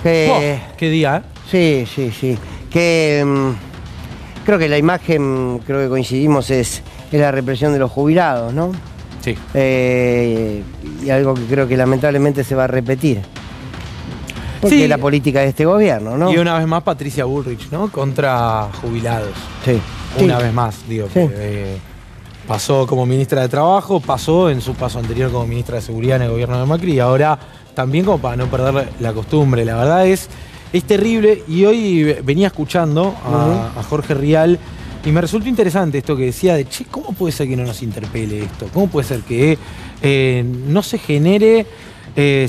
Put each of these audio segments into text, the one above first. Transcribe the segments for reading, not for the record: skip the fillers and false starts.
¿Qué día, Sí, sí, sí. Que creo que la imagen, creo que coincidimos, es la represión de los jubilados, ¿no? Sí. Y algo que creo que lamentablemente se va a repetir. Porque Sí. es la política de este gobierno, ¿no? Y una vez más Patricia Bullrich, ¿no? Contra jubilados. Sí. Una Sí. vez más, digo. Sí. Pasó como ministra de Trabajo, pasó en su paso anterior como ministra de Seguridad en el gobierno de Macri y ahora también como para no perder la costumbre. La verdad es terrible y hoy venía escuchando a Jorge Rial y me resultó interesante esto que decía de, che, ¿cómo puede ser que no nos interpele esto? ¿Cómo puede ser que no se genere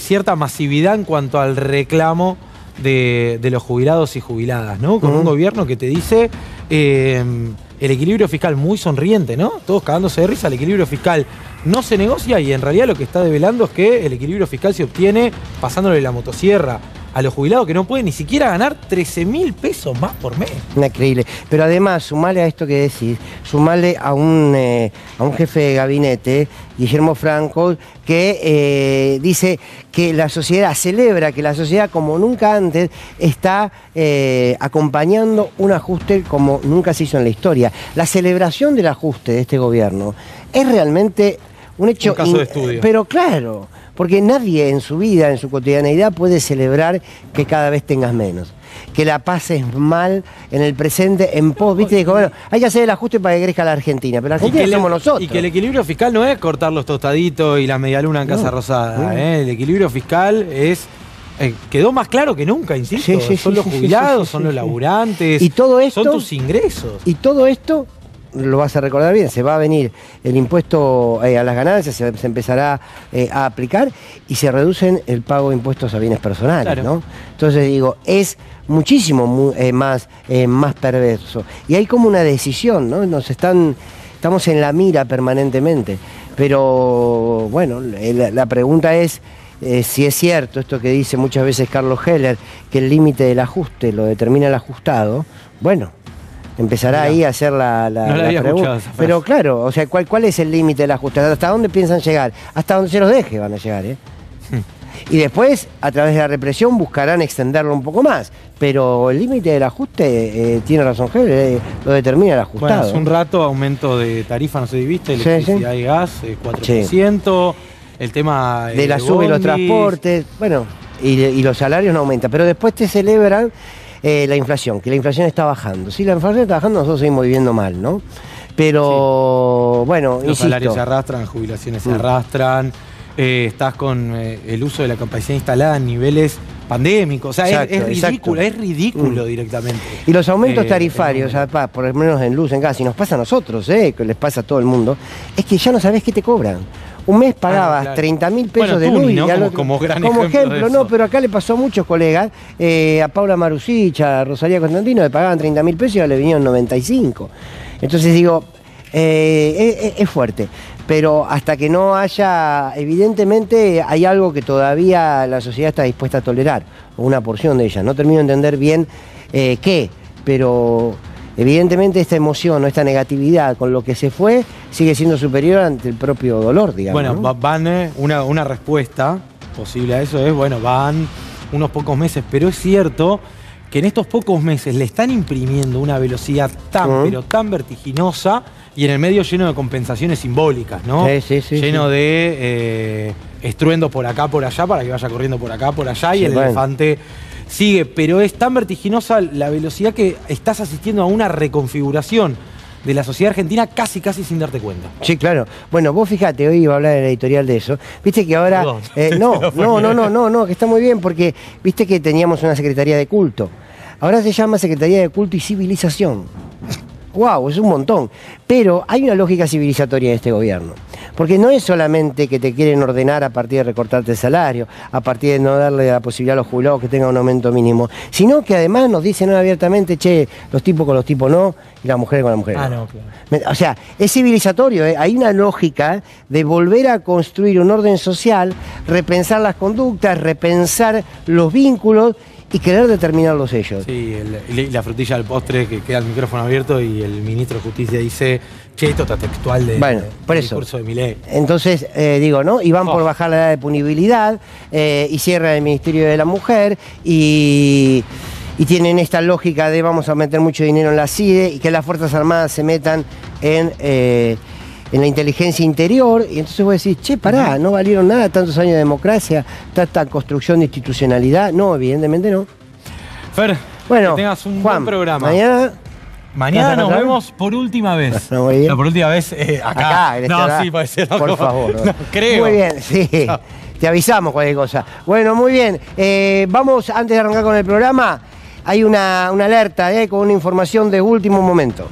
cierta masividad en cuanto al reclamo de los jubilados y jubiladas, ¿no? Con un gobierno que te dice el equilibrio fiscal muy sonriente, ¿no? Todos cagándose de risa, el equilibrio fiscal no se negocia y en realidad lo que está develando es que el equilibrio fiscal se obtiene pasándole la motosierra a los jubilados que no pueden ni siquiera ganar 13.000 pesos más por mes. Increíble. Pero además, sumale a esto que decís, sumale a un jefe de gabinete, Guillermo Franco, que dice que la sociedad, celebra que la sociedad como nunca antes está acompañando un ajuste como nunca se hizo en la historia. La celebración del ajuste de este gobierno es realmente un hecho... Un caso de estudio. Pero claro, porque nadie en su vida, en su cotidianeidad, puede celebrar que cada vez tengas menos. Que la pases mal en el presente, en pos, ¿viste? Dijo, bueno, hay que hacer el ajuste para que crezca la Argentina, pero la Argentina somos nosotros. Y que el equilibrio fiscal no es cortar los tostaditos y la medialuna en Casa Rosada. El equilibrio fiscal es... quedó más claro que nunca, insisto. Son los jubilados, son los laburantes, y todo esto, son tus ingresos. Y todo esto... lo vas a recordar bien, se va a venir el impuesto a las ganancias, se empezará a aplicar y se reducen el pago de impuestos a bienes personales, claro, ¿no? Entonces digo, es muchísimo más perverso. Y hay como una decisión, ¿no? Estamos en la mira permanentemente. Pero bueno, la pregunta es si es cierto esto que dice muchas veces Carlos Heller, que el límite del ajuste lo determina el ajustado. Bueno, empezará ahí a hacer la pregunta. Pero claro, o sea, ¿cuál es el límite del ajuste? ¿Hasta dónde piensan llegar? Hasta donde se los deje van a llegar, ¿eh? Y después, a través de la represión, buscarán extenderlo un poco más. Pero el límite del ajuste, tiene razón Heller, lo determina el ajustado. Bueno, hace un rato aumento de tarifa, no sé si viste, electricidad y gas, 4%. El tema de la sube los transportes, bueno, y los salarios no aumentan. Pero después te celebran la inflación, que la inflación está bajando. Si la inflación está bajando, nosotros seguimos viviendo mal, ¿no? Pero, bueno, los salarios se arrastran, las jubilaciones se arrastran, estás con el uso de la capacidad instalada en niveles pandémicos. O sea, exacto, es ridículo directamente. Y los aumentos tarifarios, por lo menos en luz, en gas, y nos pasa a nosotros, que les pasa a todo el mundo, es que ya no sabés qué te cobran. Un mes pagabas 30.000 pesos de luz, ¿no? como ejemplo, no, pero acá le pasó a muchos colegas, a Paula Marusich, a Rosalía Constantino, le pagaban 30.000 pesos y ahora le vinieron 95. Entonces digo, es fuerte, pero hasta que no haya, evidentemente hay algo que todavía la sociedad está dispuesta a tolerar, o una porción de ella. No termino de entender bien qué, pero... evidentemente esta emoción o esta negatividad con lo que se fue sigue siendo superior ante el propio dolor, digamos. Bueno, ¿no? Van una respuesta posible a eso es, bueno, van unos pocos meses, pero es cierto que en estos pocos meses le están imprimiendo una velocidad pero tan vertiginosa y en el medio lleno de compensaciones simbólicas, ¿no? Lleno de estruendos por acá, por allá, para que vaya corriendo por acá, por allá y el elefante... sigue, pero es tan vertiginosa la velocidad que estás asistiendo a una reconfiguración de la sociedad argentina casi sin darte cuenta. Sí, claro. Bueno, vos fíjate, hoy iba a hablar en la editorial de eso. Viste que ahora... No, que está muy bien, porque viste que teníamos una Secretaría de Culto. Ahora se llama Secretaría de Culto y Civilización. ¡Wow! Es un montón. Pero hay una lógica civilizatoria en este gobierno. Porque no es solamente que te quieren ordenar a partir de recortarte el salario, a partir de no darle la posibilidad a los jubilados que tengan un aumento mínimo, sino que además nos dicen abiertamente, che, los tipos con los tipos no, y las mujeres con las mujeres. Ah, no, claro. O sea, es civilizatorio, ¿eh? Hay una lógica de volver a construir un orden social, repensar las conductas, repensar los vínculos y querer determinarlos ellos. Sí, la frutilla del postre, que queda el micrófono abierto y el ministro de Justicia dice, che, esto está textual bueno, por del eso. discurso de Milei. Entonces, digo, ¿no? Y van por bajar la edad de punibilidad, y cierran el Ministerio de la Mujer, y tienen esta lógica de vamos a meter mucho dinero en la CIDE y que las Fuerzas Armadas se metan en la inteligencia interior, y entonces vos decís, che, pará, no valieron nada tantos años de democracia, tanta construcción de institucionalidad. No, evidentemente no. Fer, bueno, que tengas un Juan, buen programa. Mañana nos vemos por última vez. Muy bien. No, por última vez acá. en No, este sí, puede ser. Por favor. No, creo. Muy bien, sí. No. Te avisamos cualquier cosa. Bueno, muy bien. Vamos, antes de arrancar con el programa, hay una alerta con una información de último momento.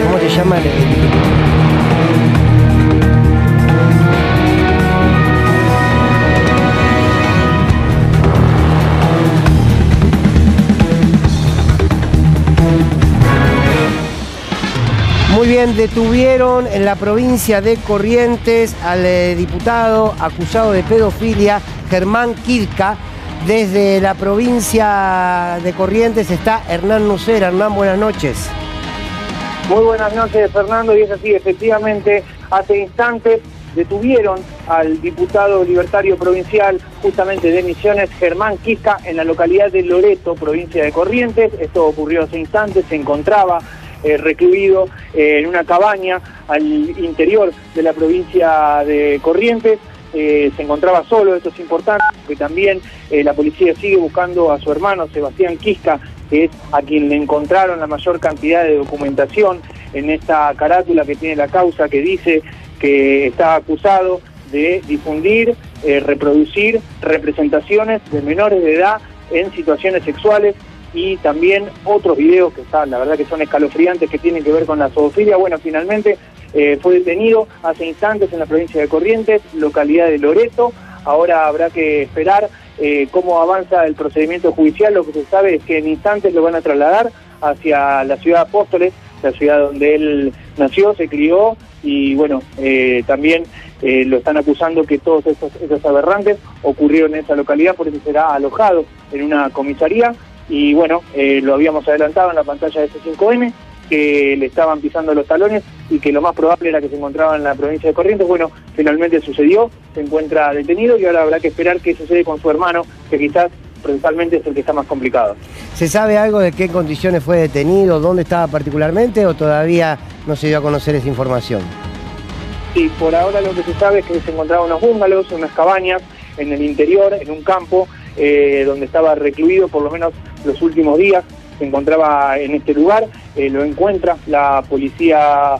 ¿Cómo se llama el Muy bien, detuvieron en la provincia de Corrientes al diputado acusado de pedofilia, Germán Quisca. Desde la provincia de Corrientes está Hernán Nucera. Hernán, buenas noches. Muy buenas noches, Fernando, y es así, efectivamente, hace instantes detuvieron al diputado libertario provincial justamente de Misiones, Germán Quisca, en la localidad de Loreto, provincia de Corrientes. Esto ocurrió hace instantes, se encontraba recluido en una cabaña al interior de la provincia de Corrientes. Se encontraba solo, esto es importante, porque también la policía sigue buscando a su hermano Sebastián Quisca, que es a quien le encontraron la mayor cantidad de documentación en esta carátula que tiene la causa, que dice que está acusado de difundir, reproducir representaciones de menores de edad en situaciones sexuales, y también otros videos que están, la verdad que son escalofriantes, que tienen que ver con la zoofilia. Bueno, finalmente fue detenido hace instantes en la provincia de Corrientes, localidad de Loreto. Ahora habrá que esperar cómo avanza el procedimiento judicial. Lo que se sabe es que en instantes lo van a trasladar hacia la ciudad de Apóstoles, la ciudad donde él nació, se crió, y bueno, también lo están acusando que todos esos aberrantes ocurrieron en esa localidad, por eso será alojado en una comisaría. Y bueno, lo habíamos adelantado en la pantalla de C5N, que le estaban pisando los talones y que lo más probable era que se encontraba en la provincia de Corrientes. Bueno, finalmente sucedió, se encuentra detenido y ahora habrá que esperar qué sucede con su hermano, que quizás principalmente es el que está más complicado. ¿Se sabe algo de qué condiciones fue detenido, dónde estaba particularmente, o todavía no se dio a conocer esa información? Sí, por ahora lo que se sabe es que se encontraban unos bungalows, unas cabañas en el interior, en un campo, donde estaba recluido por lo menos los últimos días. Se encontraba en este lugar, lo encuentra la policía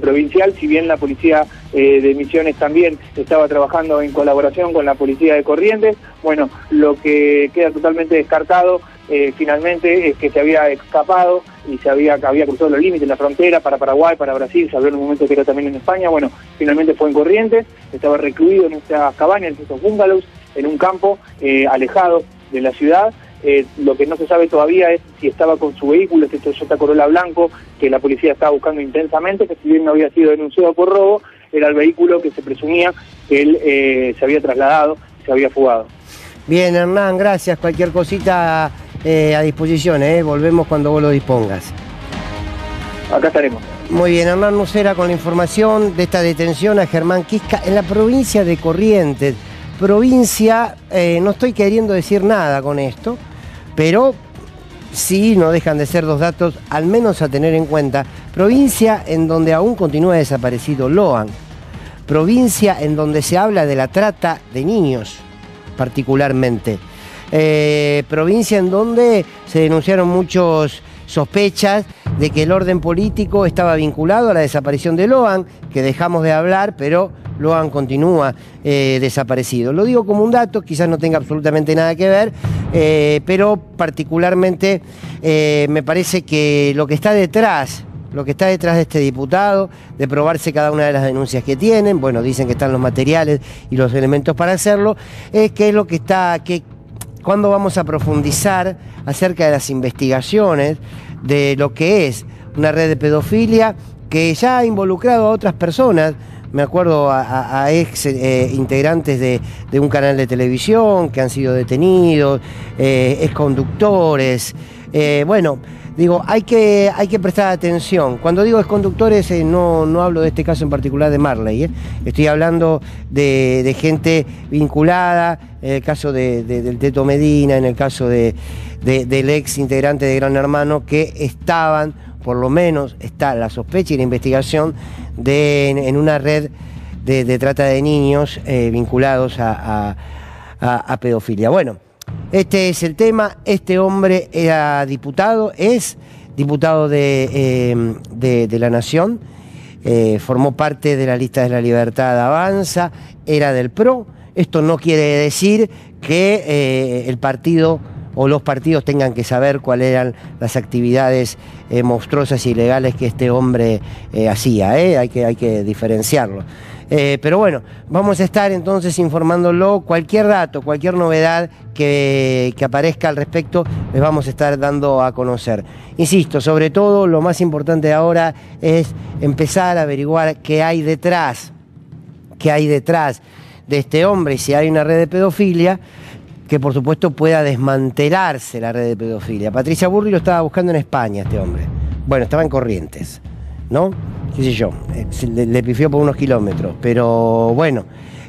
provincial, si bien la policía de Misiones también estaba trabajando en colaboración con la policía de Corrientes. Bueno, lo que queda totalmente descartado finalmente es que se había escapado y había cruzado los límites, la frontera para Paraguay, para Brasil. Se habló en un momento que era también en España. Bueno, finalmente fue en Corrientes, estaba recluido en estas cabañas, en estos bungalows, en un campo alejado de la ciudad. Lo que no se sabe todavía es si estaba con su vehículo, este Toyota Corolla blanco, que la policía estaba buscando intensamente, que si bien no había sido denunciado por robo, era el vehículo que se presumía que él se había trasladado, se había fugado. Bien, Hernán, gracias. Cualquier cosita a disposición, volvemos cuando vos lo dispongas. Acá estaremos. Muy bien, Hernán Nucera con la información de esta detención a Germán Quisca en la provincia de Corrientes. Provincia, no estoy queriendo decir nada con esto, pero sí no dejan de ser dos datos al menos a tener en cuenta. Provincia en donde aún continúa desaparecido Loan. Provincia en donde se habla de la trata de niños, particularmente. Provincia en donde se denunciaron muchas sospechas de que el orden político estaba vinculado a la desaparición de Loan, que dejamos de hablar, pero Loan continúa desaparecido. Lo digo como un dato, quizás no tenga absolutamente nada que ver, pero particularmente me parece que lo que está detrás lo que está detrás de este diputado, de probarse cada una de las denuncias que tienen. Bueno, dicen que están los materiales y los elementos para hacerlo. ¿Qué es lo que está, cuándo vamos a profundizar acerca de las investigaciones de lo que es una red de pedofilia que ya ha involucrado a otras personas? Me acuerdo a ex integrantes de un canal de televisión que han sido detenidos, ex conductores. Bueno, digo, hay que prestar atención. Cuando digo ex conductores, no hablo de este caso en particular de Marley. Estoy hablando de gente vinculada, en el caso del Teto Medina, en el caso del ex integrante de Gran Hermano, que estaban, por lo menos está la sospecha y la investigación en una red de trata de niños vinculados a pedofilia. Bueno, este es el tema. Este hombre era diputado, es diputado de la Nación, formó parte de la lista de la Libertad Avanza, era del PRO. Esto no quiere decir que el partido o los partidos tengan que saber cuáles eran las actividades monstruosas y ilegales que este hombre hacía. Hay que diferenciarlo. Pero bueno, vamos a estar entonces informándolo. Cualquier dato, cualquier novedad que aparezca al respecto, les vamos a estar dando a conocer. Insisto, sobre todo lo más importante ahora es empezar a averiguar qué hay detrás de este hombre, y si hay una red de pedofilia, que por supuesto pueda desmantelarse la red de pedofilia. Patricia Burri lo estaba buscando en España, este hombre. Bueno, estaba en Corrientes, ¿no? Qué sé yo, le pifió por unos kilómetros, pero bueno,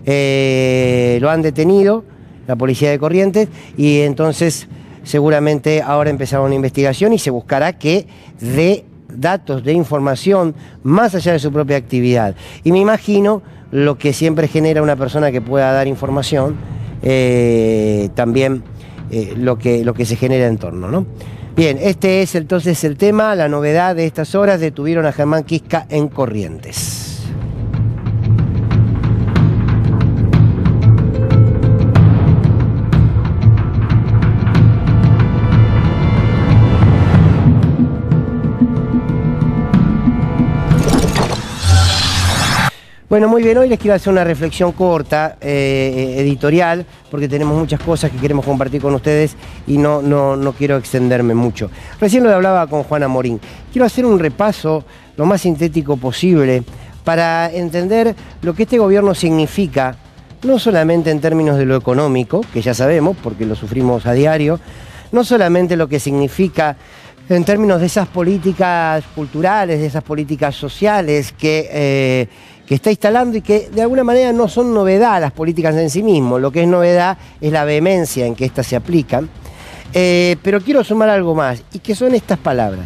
lo han detenido, la policía de Corrientes, y entonces seguramente ahora empezará una investigación y se buscará que dé datos de información más allá de su propia actividad. Y me imagino lo que siempre genera una persona que pueda dar información, también lo que se genera en torno, ¿no? Bien, este es entonces el tema, la novedad de estas horas. Detuvieron a Germán Quisca en Corrientes. Bueno, muy bien, hoy les quiero hacer una reflexión corta, editorial, porque tenemos muchas cosas que queremos compartir con ustedes y no quiero extenderme mucho. Recién lo hablaba con Juana Morín. Quiero hacer un repaso lo más sintético posible para entender lo que este gobierno significa, no solamente en términos de lo económico, que ya sabemos, porque lo sufrimos a diario, no solamente lo que significa en términos de esas políticas culturales, de esas políticas sociales que está instalando y que de alguna manera no son novedad las políticas en sí mismo. Lo que es novedad es la vehemencia en que éstas se aplican. Pero quiero sumar algo más, y que son estas palabras.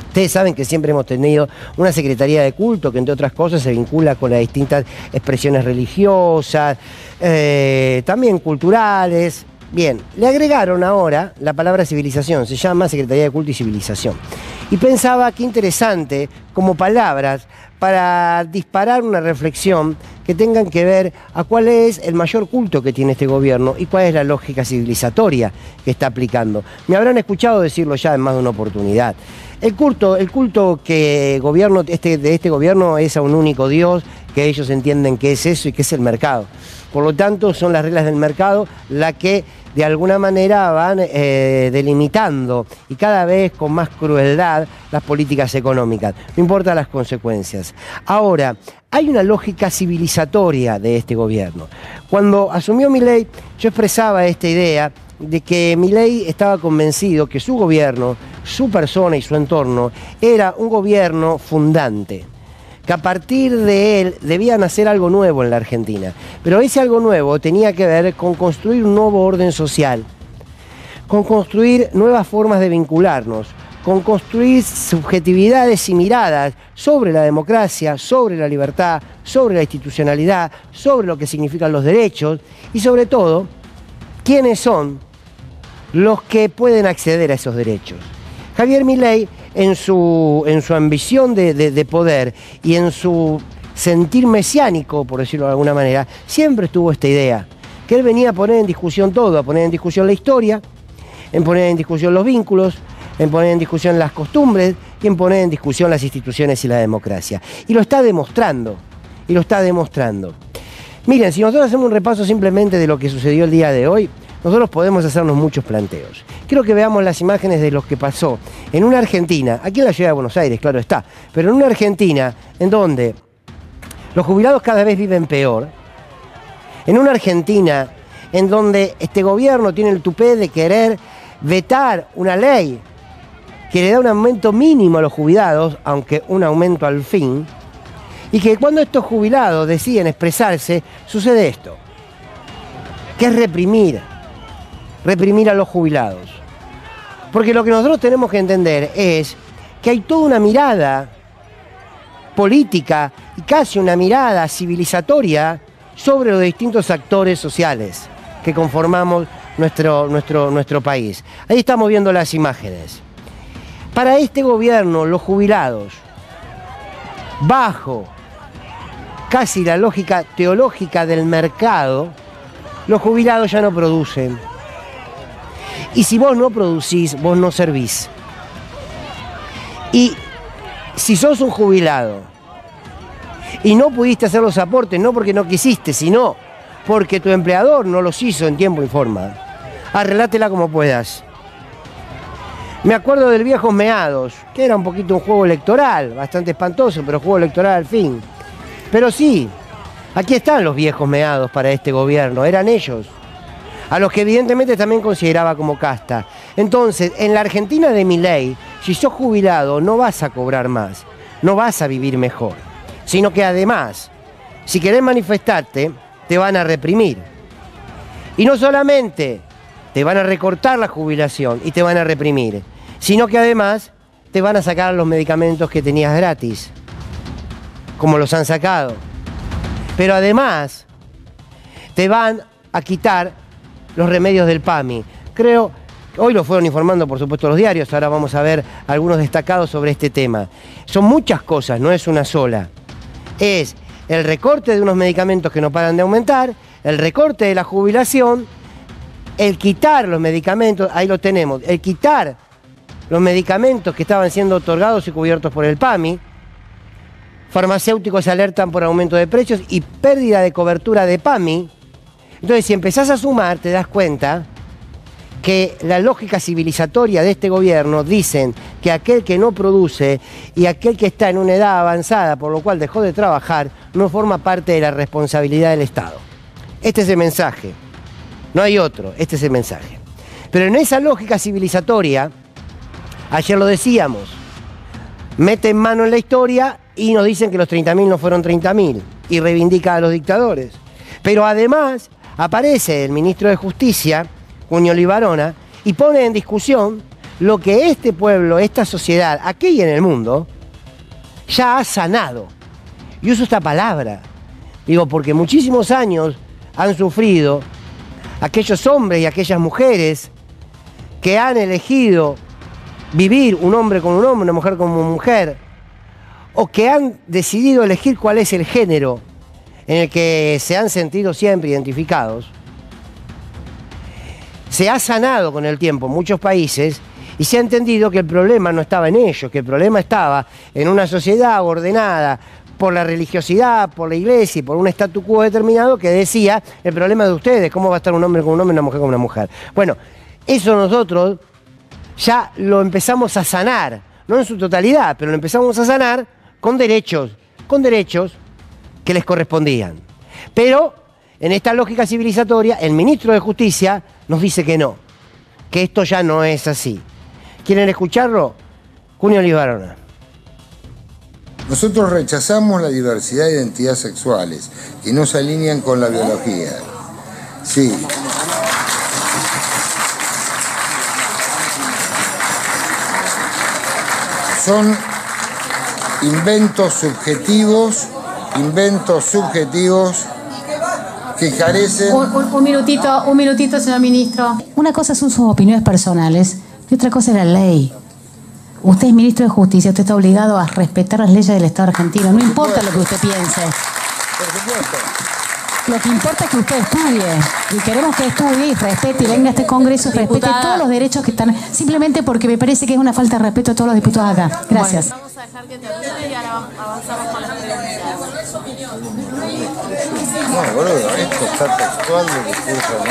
Ustedes saben que siempre hemos tenido una Secretaría de Culto que, entre otras cosas, se vincula con las distintas expresiones religiosas, también culturales. Bien, le agregaron ahora la palabra civilización, se llama Secretaría de Culto y Civilización. Y pensaba qué interesante como palabras para disparar una reflexión que tengan que ver a cuál es el mayor culto que tiene este gobierno y cuál es la lógica civilizatoria que está aplicando. Me habrán escuchado decirlo ya en más de una oportunidad. El culto que de este gobierno es a un único Dios, que ellos entienden que es eso y que es el mercado. Por lo tanto, son las reglas del mercado las que de alguna manera van delimitando, y cada vez con más crueldad, las políticas económicas. No importa las consecuencias. Ahora, hay una lógica civilizatoria de este gobierno. Cuando asumió Milei, yo expresaba esta idea de que Milei estaba convencido que su gobierno, su persona y su entorno era un gobierno fundante, que a partir de él debían hacer algo nuevo en la Argentina. Pero ese algo nuevo tenía que ver con construir un nuevo orden social, con construir nuevas formas de vincularnos, con construir subjetividades y miradas sobre la democracia, sobre la libertad, sobre la institucionalidad, sobre lo que significan los derechos y sobre todo, quiénes son los que pueden acceder a esos derechos. Javier Milei, en su ambición de poder y en su sentir mesiánico, por decirlo de alguna manera, siempre tuvo esta idea, que él venía a poner en discusión todo, a poner en discusión la historia, en poner en discusión los vínculos, en poner en discusión las costumbres quien pone en discusión las instituciones y la democracia. Y lo está demostrando, y lo está demostrando. Miren, si nosotros hacemos un repaso simplemente de lo que sucedió el día de hoy, nosotros podemos hacernos muchos planteos. Quiero que veamos las imágenes de lo que pasó en una Argentina, aquí en la ciudad de Buenos Aires, claro está, pero en una Argentina en donde los jubilados cada vez viven peor, en una Argentina en donde este gobierno tiene el tupé de querer vetar una ley que le da un aumento mínimo a los jubilados, aunque un aumento al fin, y que cuando estos jubilados deciden expresarse, sucede esto, que es reprimir a los jubilados. Porque lo que nosotros tenemos que entender es que hay toda una mirada política y casi una mirada civilizatoria sobre los distintos actores sociales que conformamos nuestro país. Ahí estamos viendo las imágenes. Para este gobierno, los jubilados, bajo casi la lógica teológica del mercado, los jubilados ya no producen. Y si vos no producís, vos no servís. Y si sos un jubilado y no pudiste hacer los aportes, no porque no quisiste, sino porque tu empleador no los hizo en tiempo y forma, arreglátela como puedas. Me acuerdo del Viejos Meados, que era un poquito un juego electoral, bastante espantoso, pero juego electoral al fin. Pero sí, aquí están los viejos meados para este gobierno, eran ellos, a los que evidentemente también consideraba como casta. Entonces, en la Argentina de Milei, si sos jubilado no vas a cobrar más, no vas a vivir mejor, sino que además, si querés manifestarte, te van a reprimir. Y no solamente te van a recortar la jubilación y te van a reprimir, sino que además te van a sacar los medicamentos que tenías gratis, como los han sacado. Pero además te van a quitar los remedios del PAMI. Creo, hoy lo fueron informando por supuesto los diarios, ahora vamos a ver algunos destacados sobre este tema. Son muchas cosas, no es una sola. Es el recorte de unos medicamentos que no paran de aumentar, el recorte de la jubilación, el quitar los medicamentos, ahí lo tenemos, el quitar los medicamentos que estaban siendo otorgados y cubiertos por el PAMI. Farmacéuticos se alertan por aumento de precios y pérdida de cobertura de PAMI. Entonces, si empezás a sumar, te das cuenta que la lógica civilizatoria de este gobierno dicen que aquel que no produce y aquel que está en una edad avanzada, por lo cual dejó de trabajar, no forma parte de la responsabilidad del Estado. Este es el mensaje. No hay otro, este es el mensaje. Pero en esa lógica civilizatoria, ayer lo decíamos, meten mano en la historia y nos dicen que los 30.000 no fueron 30.000 y reivindica a los dictadores. Pero además aparece el ministro de Justicia, Junio Libarona, y pone en discusión lo que este pueblo, esta sociedad, aquí y en el mundo, ya ha sanado. Y uso esta palabra, digo, porque muchísimos años han sufrido aquellos hombres y aquellas mujeres que han elegido vivir un hombre con un hombre, una mujer como mujer, o que han decidido elegir cuál es el género en el que se han sentido siempre identificados. Se ha sanado con el tiempo en muchos países y se ha entendido que el problema no estaba en ellos, que el problema estaba en una sociedad ordenada por la religiosidad, por la iglesia y por un statu quo determinado que decía, el problema de ustedes, ¿cómo va a estar un hombre con un hombre y una mujer con una mujer? Bueno, eso nosotros ya lo empezamos a sanar, no en su totalidad, pero lo empezamos a sanar con derechos que les correspondían. Pero en esta lógica civilizatoria, el ministro de Justicia nos dice que no, que esto ya no es así. ¿Quieren escucharlo? Junio Libarona. Nosotros rechazamos la diversidad de identidades sexuales que no se alinean con la biología. Sí. Son inventos subjetivos que carecen... Un minutito, señor ministro. Una cosa son sus opiniones personales y otra cosa es la ley. Usted es ministro de Justicia, usted está obligado a respetar las leyes del Estado argentino, no importa lo que usted piense. Por supuesto. Lo que importa es que usted estudie. Y queremos que estudie y respete y venga a este Congreso y respete todos los derechos que están. Simplemente porque me parece que es una falta de respeto a todos los diputados acá. Gracias. Bueno, vamos a dejar que termine y ahora avanzamos con las preguntas. No, boludo, esto está textual del discurso de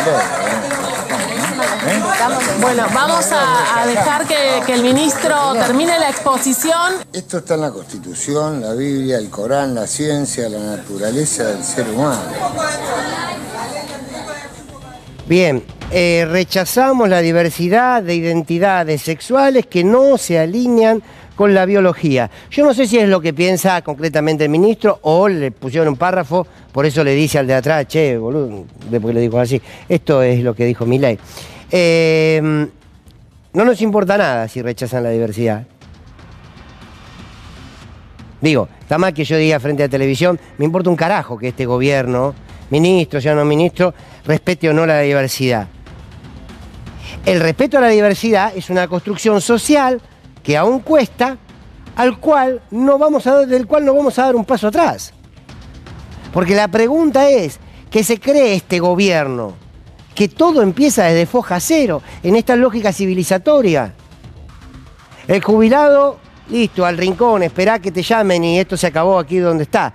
Bueno, vamos a dejar que el ministro termine la exposición. Esto está en la Constitución, la Biblia, el Corán, la ciencia, la naturaleza del ser humano. Bien, rechazamos la diversidad de identidades sexuales que no se alinean con la biología. Yo no sé si es lo que piensa concretamente el ministro o le pusieron un párrafo, por eso le dice al de atrás, che, boludo, después le dijo así. Esto es lo que dijo Milei. No nos importa nada si rechazan la diversidad. Digo, está mal que yo diga frente a televisión, me importa un carajo que este gobierno, ministro, ya no ministro, respete o no la diversidad. El respeto a la diversidad es una construcción social que aún cuesta, del cual no vamos a dar un paso atrás. Porque la pregunta es, ¿qué se cree este gobierno? Que todo empieza desde foja cero, en esta lógica civilizatoria. El jubilado, listo, al rincón, esperá que te llamen y esto se acabó aquí donde está.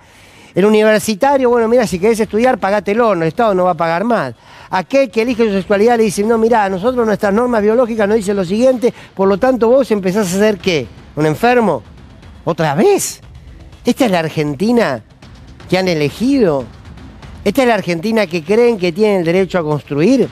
El universitario, bueno, mira, si querés estudiar, pagátelo, el Estado no va a pagar más. Aquel que elige su sexualidad le dice, no, mirá, nosotros nuestras normas biológicas nos dicen lo siguiente, por lo tanto vos empezás a ser, ¿qué? ¿Un enfermo? ¿Otra vez? ¿Esta es la Argentina que han elegido? ¿Esta es la Argentina que creen que tienen el derecho a construir?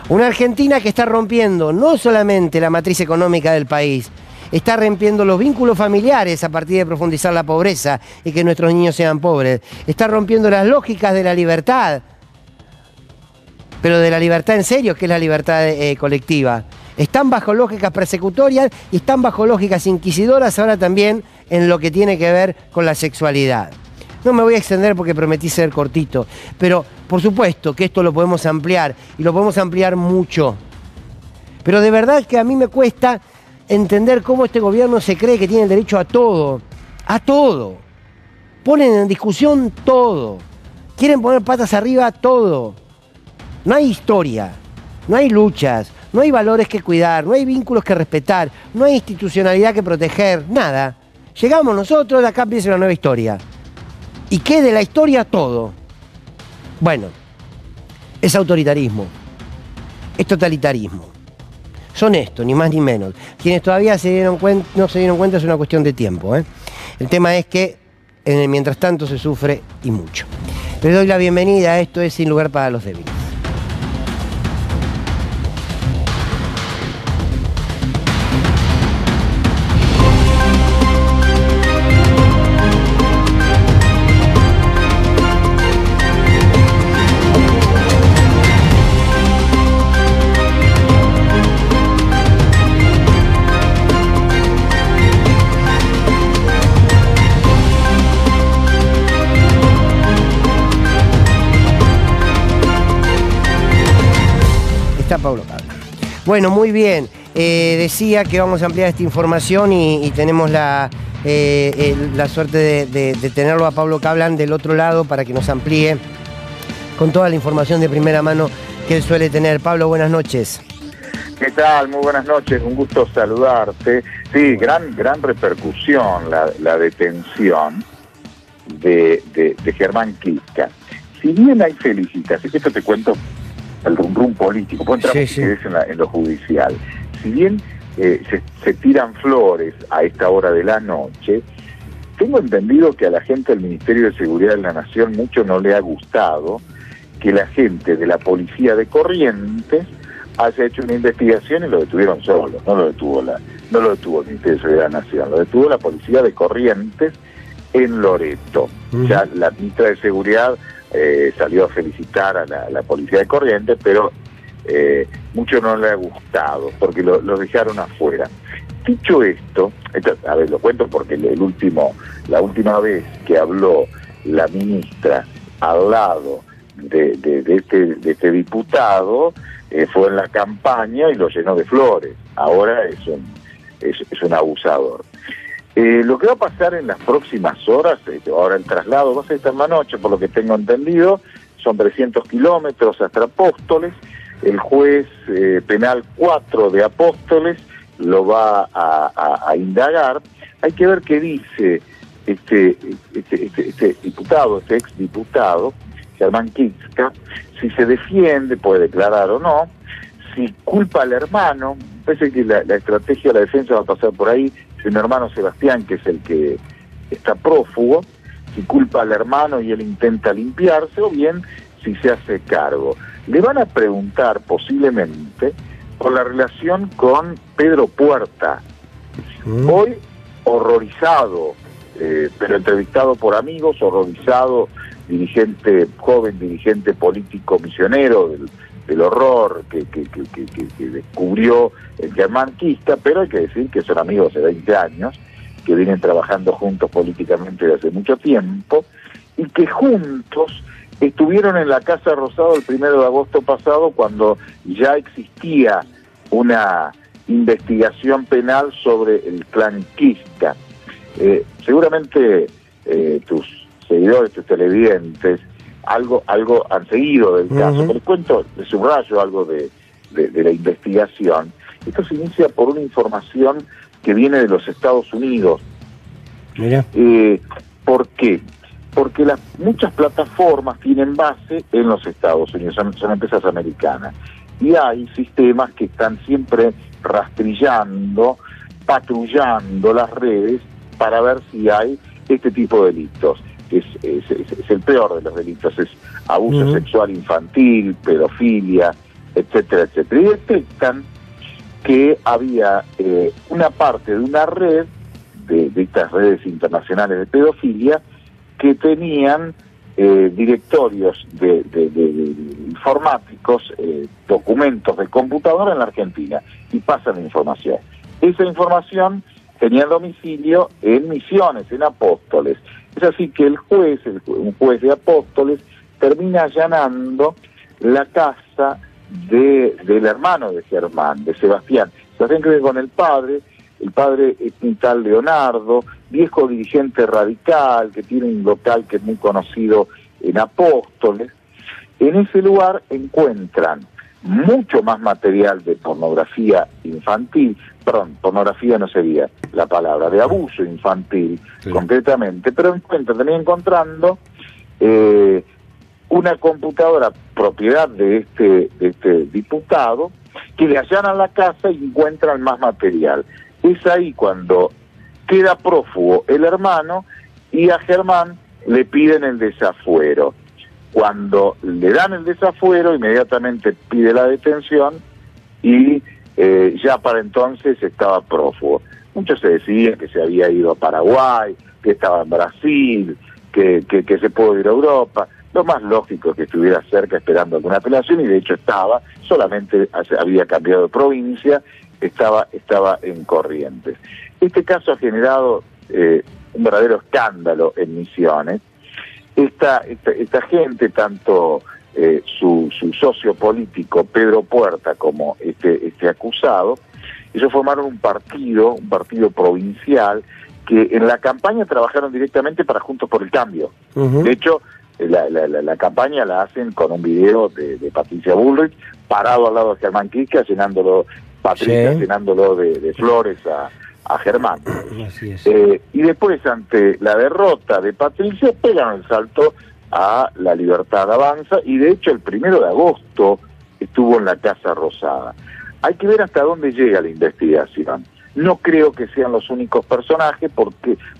Una Argentina que está rompiendo no solamente la matriz económica del país, está rompiendo los vínculos familiares a partir de profundizar la pobreza y que nuestros niños sean pobres. Está rompiendo las lógicas de la libertad, pero de la libertad en serio, que es la libertad colectiva. Están bajo lógicas persecutorias y están bajo lógicas inquisidoras ahora también en lo que tiene que ver con la sexualidad. No me voy a extender porque prometí ser cortito, pero por supuesto que esto lo podemos ampliar y lo podemos ampliar mucho. Pero de verdad que a mí me cuesta entender cómo este gobierno se cree que tiene el derecho a todo. A todo. Ponen en discusión todo. Quieren poner patas arriba todo. No hay historia, no hay luchas, no hay valores que cuidar, no hay vínculos que respetar, no hay institucionalidad que proteger, nada. Llegamos nosotros, de acá empieza una nueva historia. Y qué de la historia todo. Bueno, es autoritarismo, es totalitarismo. Son esto, ni más ni menos. Quienes todavía no se dieron cuenta es una cuestión de tiempo, ¿eh? El tema es que en el mientras tanto se sufre y mucho. Les doy la bienvenida, esto es Sin Lugar para los Débiles. Está Pablo Cablan. Bueno, muy bien. Decía que vamos a ampliar esta información y tenemos la suerte de tenerlo a Pablo Cablan del otro lado para que nos amplíe con toda la información de primera mano que él suele tener. Pablo, buenas noches. ¿Qué tal? Muy buenas noches, un gusto saludarte. Sí, gran repercusión la detención de Germán Kiska. Si bien hay felicitaciones, esto te cuento el rum político, pues entramos sí. En lo judicial. Si bien se tiran flores a esta hora de la noche, tengo entendido que a la gente del Ministerio de Seguridad de la Nación mucho no le ha gustado que la gente de la Policía de Corrientes haya hecho una investigación y lo detuvieron solo, no lo detuvo el Ministerio de Seguridad de la Nación, lo detuvo la Policía de Corrientes en Loreto. Ya la ministra de Seguridad salió a felicitar a la Policía de Corrientes, pero mucho no le ha gustado porque lo dejaron afuera. Dicho esto, a ver, lo cuento porque la última vez que habló la ministra al lado de este diputado fue en la campaña y lo llenó de flores. Ahora es un abusador. Lo que va a pasar en las próximas horas, ahora el traslado va a ser esta noche, por lo que tengo entendido, son 300 kilómetros hasta Apóstoles. El juez penal 4 de Apóstoles lo va a indagar. Hay que ver qué dice este diputado, este exdiputado, Germán Kiska, si se defiende, puede declarar o no, si culpa al hermano. Parece que la estrategia de la defensa va a pasar por ahí, si un hermano Sebastián, que es el que está prófugo, si culpa al hermano y él intenta limpiarse, o bien si se hace cargo. Le van a preguntar posiblemente por la relación con Pedro Puerta, hoy horrorizado, pero entrevistado por amigos, horrorizado, joven dirigente político misionero del horror que descubrió el Germán Kiska, pero hay que decir que son amigos hace 20 años, que vienen trabajando juntos políticamente desde hace mucho tiempo, y que juntos estuvieron en la Casa Rosada el 1 de agosto pasado, cuando ya existía una investigación penal sobre el clan Kiska. Seguramente tus seguidores, tus televidentes, algo han seguido del caso, pero les cuento, les subrayo algo de la investigación. Esto se inicia por una información que viene de los Estados Unidos. Mira. ¿Por qué? Porque muchas plataformas tienen base en los Estados Unidos, son empresas americanas, y hay sistemas que están siempre rastrillando, patrullando las redes para ver si hay este tipo de delitos. Es el peor de los delitos, es abuso sexual infantil, pedofilia, etcétera, etcétera. Y detectan que había una parte de una red, de estas redes internacionales de pedofilia, que tenían directorios de informáticos, documentos de computadora en la Argentina, y pasan información. Esa información tenía domicilio en Misiones, en Apóstoles. Es así que un juez de Apóstoles, termina allanando la casa del hermano de Germán, de Sebastián. Sebastián cree con el padre es un tal Leonardo, viejo dirigente radical, que tiene un local que es muy conocido en Apóstoles. En ese lugar encuentran mucho más material de pornografía infantil, pornografía no sería la palabra, de abuso infantil, sí, concretamente, pero terminan encontrando una computadora propiedad de este diputado, que le allanan la casa y encuentran más material. Es ahí cuando queda prófugo el hermano y a Germán le piden el desafuero. Cuando le dan el desafuero, inmediatamente pide la detención y ya para entonces estaba prófugo. Muchos se decían que se había ido a Paraguay, que estaba en Brasil, que se pudo ir a Europa. Lo más lógico es que estuviera cerca esperando alguna apelación, y de hecho estaba, solamente había cambiado de provincia, estaba en Corrientes. Este caso ha generado un verdadero escándalo en Misiones. Esta gente, tanto su socio político Pedro Puerta como este acusado, ellos formaron un partido provincial, que en la campaña trabajaron directamente para Juntos por el Cambio. De hecho, la campaña la hacen con un video de Patricia Bullrich parado al lado de Germán Kiska, llenándolo de flores a Germán. Así es. Y después, ante la derrota de Patricia, pegan el salto a La Libertad Avanza, y de hecho el 1 de agosto estuvo en la Casa Rosada. Hay que ver hasta dónde llega la investigación. No creo que sean los únicos personajes, por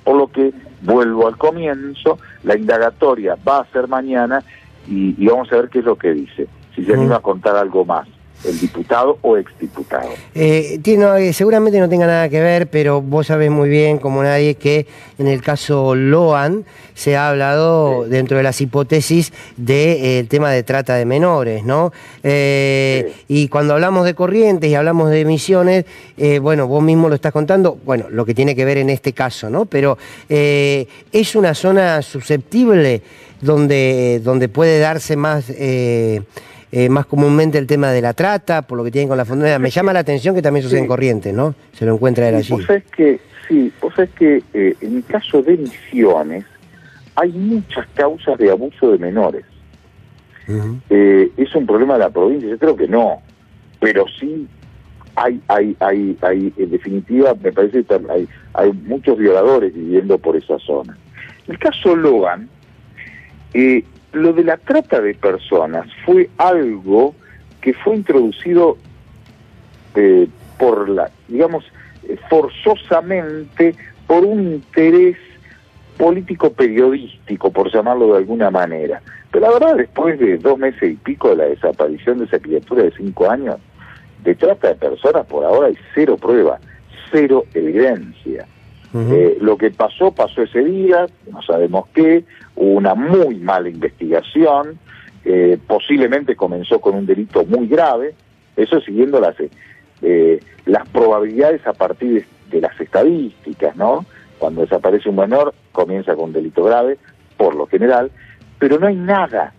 lo que, vuelvo al comienzo, la indagatoria va a ser mañana, y vamos a ver qué es lo que dice, si se anima a contar algo más el diputado o exdiputado. Seguramente no tenga nada que ver, pero vos sabés muy bien, como nadie, que en el caso Loan se ha hablado, sí, dentro de las hipótesis del tema de trata de menores, ¿no? Sí. Y cuando hablamos de Corrientes y hablamos de Misiones, bueno, vos mismo lo estás contando, bueno, lo que tiene que ver en este caso, ¿no? Pero es una zona susceptible donde puede darse más comúnmente el tema de la trata, por lo que tienen con la frontera. Me llama la atención que también sucede en Corrientes, ¿no? Se lo encuentra él allí. Vos sabés que en el caso de Misiones hay muchas causas de abuso de menores. ¿Es un problema de la provincia? Yo creo que no, pero sí hay en definitiva, me parece que hay muchos violadores viviendo por esa zona. El caso Logan, lo de la trata de personas fue algo que fue introducido forzosamente por un interés político periodístico, por llamarlo de alguna manera. Pero la verdad, después de 2 meses y pico de la desaparición de esa criatura de 5 años, de trata de personas por ahora hay 0 prueba, 0 evidencia. Lo que pasó ese día, no sabemos qué, hubo una muy mala investigación, posiblemente comenzó con un delito muy grave, eso siguiendo las probabilidades a partir de las estadísticas, ¿no? Cuando desaparece un menor, comienza con un delito grave, por lo general, pero no hay nada,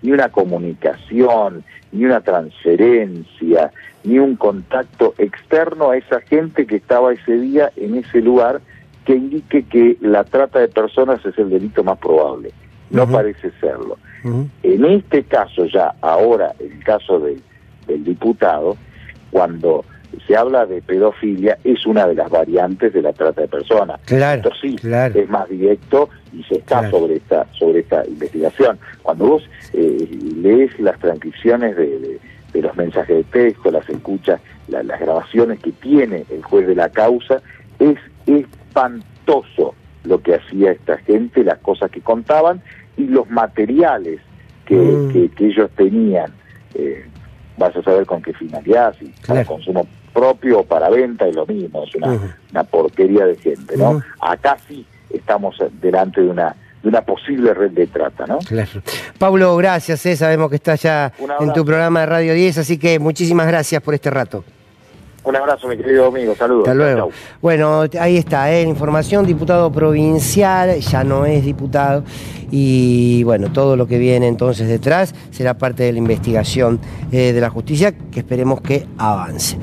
ni una comunicación, ni una transferencia, ni un contacto externo a esa gente que estaba ese día en ese lugar que indique que la trata de personas es el delito más probable. No parece serlo. En este caso ya, ahora, el caso del diputado, cuando se habla de pedofilia, es una de las variantes de la trata de personas. Claro, esto sí, es más directo y se está sobre esta investigación. Cuando vos lees las transcripciones de los mensajes de texto, las escuchas, las grabaciones que tiene el juez de la causa, es espantoso lo que hacía esta gente, las cosas que contaban y los materiales que ellos tenían. Vas a saber con qué finalidad, si para consumo propio o para venta, es lo mismo, es una porquería de gente, ¿no? Acá sí estamos delante de una posible red de trata, ¿no? Claro. Pablo, gracias, sabemos que estás ya en tu programa de Radio 10, así que muchísimas gracias por este rato. Un abrazo, mi querido amigo, saludos. Hasta luego. Chau. Bueno, ahí está, la información, diputado provincial, ya no es diputado, y bueno, todo lo que viene entonces detrás será parte de la investigación de la justicia, que esperemos que avance.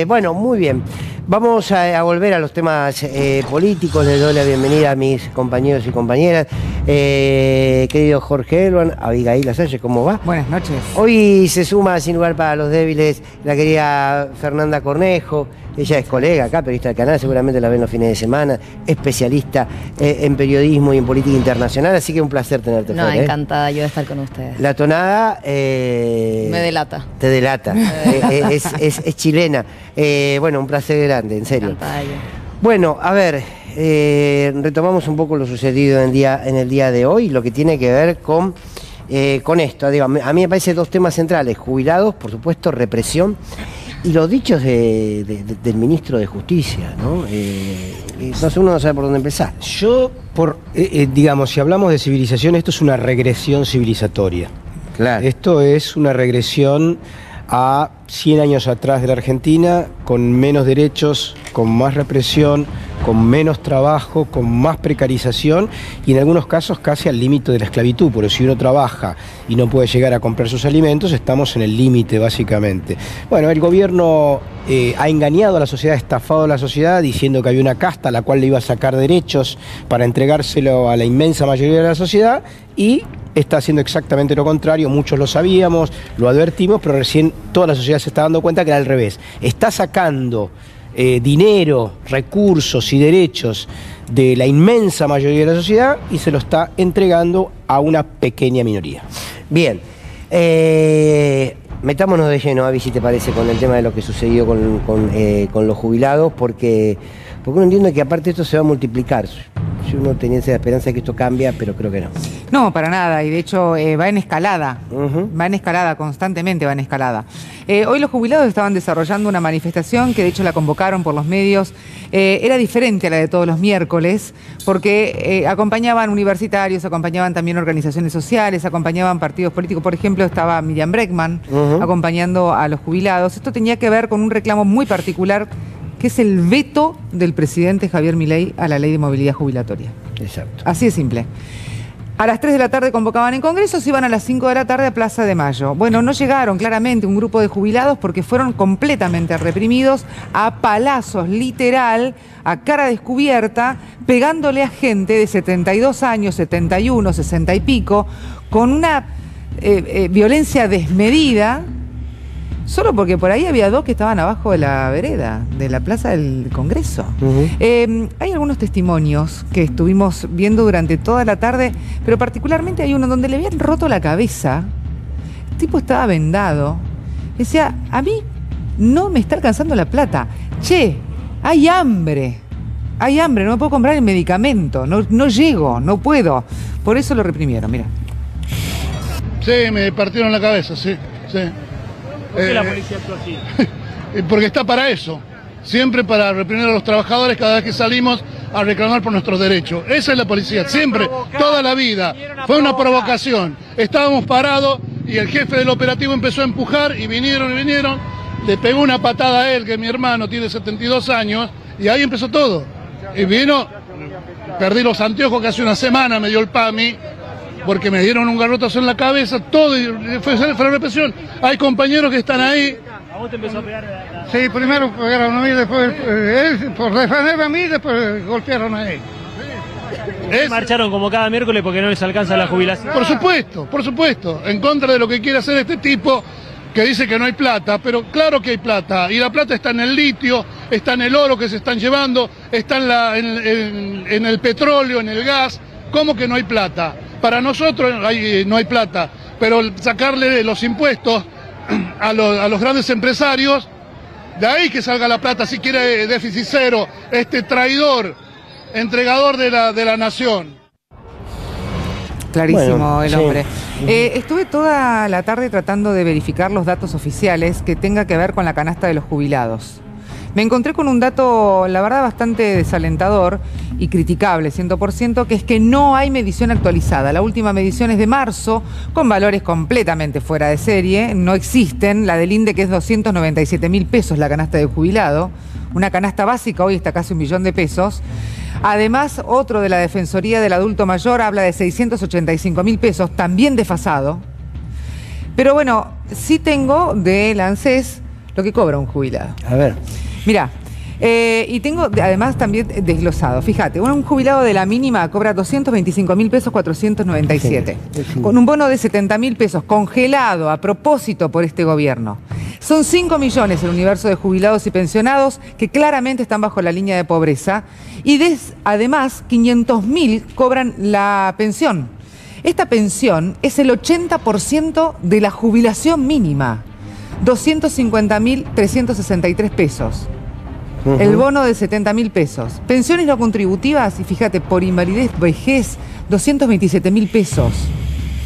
Bueno, muy bien. Vamos a volver a los temas políticos. Les doy la bienvenida a mis compañeros y compañeras. Querido Jorge Elban, Abigail Lasalle, ¿cómo va? Buenas noches. Hoy se suma Sin Lugar para los Débiles la querida Fernanda Cornejo. Ella es colega acá, periodista del canal, seguramente la ven los fines de semana, especialista en periodismo y en política internacional, así que un placer tenerte. No, Fer, encantada yo de estar con ustedes. La tonada... me delata. Te delata. Es chilena. Bueno, un placer grande, en serio. Encantada yo. Bueno, a ver, retomamos un poco lo sucedido en el día de hoy, lo que tiene que ver con esto. Digo, a mí me parece 2 temas centrales: jubilados, por supuesto, represión, y los dichos del ministro de Justicia, ¿no? No sé, uno no sabe por dónde empezar. Digamos, si hablamos de civilización, esto es una regresión civilizatoria. Claro. Esto es una regresión a 100 años atrás de la Argentina, con menos derechos, con más represión, con menos trabajo, con más precarización y en algunos casos casi al límite de la esclavitud, porque si uno trabaja y no puede llegar a comprar sus alimentos, estamos en el límite básicamente. Bueno, el gobierno ha engañado a la sociedad, estafado a la sociedad, diciendo que había una casta a la cual le iba a sacar derechos para entregárselo a la inmensa mayoría de la sociedad, y está haciendo exactamente lo contrario. Muchos lo sabíamos, lo advertimos, pero recién toda la sociedad se está dando cuenta que era al revés. Está sacando dinero, recursos y derechos de la inmensa mayoría de la sociedad y se lo está entregando a una pequeña minoría. Bien, metámonos de lleno, Avi, si te parece, con el tema de lo que sucedió con los jubilados, porque uno entiende que aparte esto se va a multiplicar. Si uno tenía esa esperanza de que esto cambia, pero creo que no. No, para nada, y de hecho va en escalada, va en escalada, constantemente va en escalada. Hoy los jubilados estaban desarrollando una manifestación que de hecho la convocaron por los medios. Era diferente a la de todos los miércoles, porque acompañaban universitarios, acompañaban también organizaciones sociales, acompañaban partidos políticos. Por ejemplo, estaba Miriam Bregman acompañando a los jubilados. Esto tenía que ver con un reclamo muy particular, que es el veto del presidente Javier Milei a la ley de movilidad jubilatoria. Exacto. Así de simple. A las 3 de la tarde convocaban en Congreso, se iban a las 5 de la tarde a Plaza de Mayo. Bueno, no llegaron claramente un grupo de jubilados porque fueron completamente reprimidos a palazos, literal, a cara descubierta, pegándole a gente de 72 años, 71, 60 y pico, con una violencia desmedida, solo porque por ahí había 2 que estaban abajo de la vereda, de la Plaza del Congreso. Hay algunos testimonios que estuvimos viendo durante toda la tarde, pero particularmente hay uno donde le habían roto la cabeza. El tipo estaba vendado. Decía, a mí no me está alcanzando la plata. Che, hay hambre, no me puedo comprar el medicamento, no llego, no puedo. Por eso lo reprimieron, mira. Sí, me partieron la cabeza, sí. ¿Por qué la policía actúa así? Porque está para eso, siempre para reprimir a los trabajadores cada vez que salimos a reclamar por nuestros derechos. Esa es la policía, siempre, toda la vida. Fue una provocación. Estábamos parados y el jefe del operativo empezó a empujar y vinieron. Le pegó una patada a él, que mi hermano tiene 72 años, y ahí empezó todo. Y vino, perdí los anteojos que hace una semana me dio el PAMI, porque me dieron un garrotazo en la cabeza, todo, y fue la represión. Hay compañeros que están ahí. ¿A vos te empezó a pegar? Sí, primero pegaron a mí, después él, por defenderme a mí, después golpearon a él. Marcharon como cada miércoles porque no les alcanza la jubilación. Por supuesto, en contra de lo que quiere hacer este tipo, que dice que no hay plata, pero claro que hay plata, y la plata está en el litio, está en el oro que se están llevando, está en el petróleo, en el gas. ¿Cómo que no hay plata? Para nosotros no hay plata, pero sacarle los impuestos a los grandes empresarios, de ahí que salga la plata, si quiere déficit cero, este traidor, entregador de la nación. Clarísimo, bueno, el hombre. Estuve toda la tarde tratando de verificar los datos oficiales que tenga que ver con la canasta de los jubilados. Me encontré con un dato, la verdad, bastante desalentador y criticable, 100%, que es que no hay medición actualizada. La última medición es de marzo, con valores completamente fuera de serie, no existen. La del INDE, que es 297.000 pesos la canasta de jubilado. Una canasta básica hoy está casi 1 millón de pesos. Además, otro de la Defensoría del Adulto Mayor habla de 685.000 pesos, también desfasado. Pero bueno, sí tengo del ANSES lo que cobra un jubilado. A ver. Mirá, y tengo además también desglosado. Fíjate, un jubilado de la mínima cobra 225.000 pesos 497, con un bono de 70.000 pesos congelado a propósito por este gobierno. Son 5 millones el universo de jubilados y pensionados que claramente están bajo la línea de pobreza, y además 500.000 cobran la pensión. Esta pensión es el 80% de la jubilación mínima, 250.363 pesos. El bono de 70.000 pesos. Pensiones no contributivas, y fíjate, por invalidez, vejez, 227.000 pesos.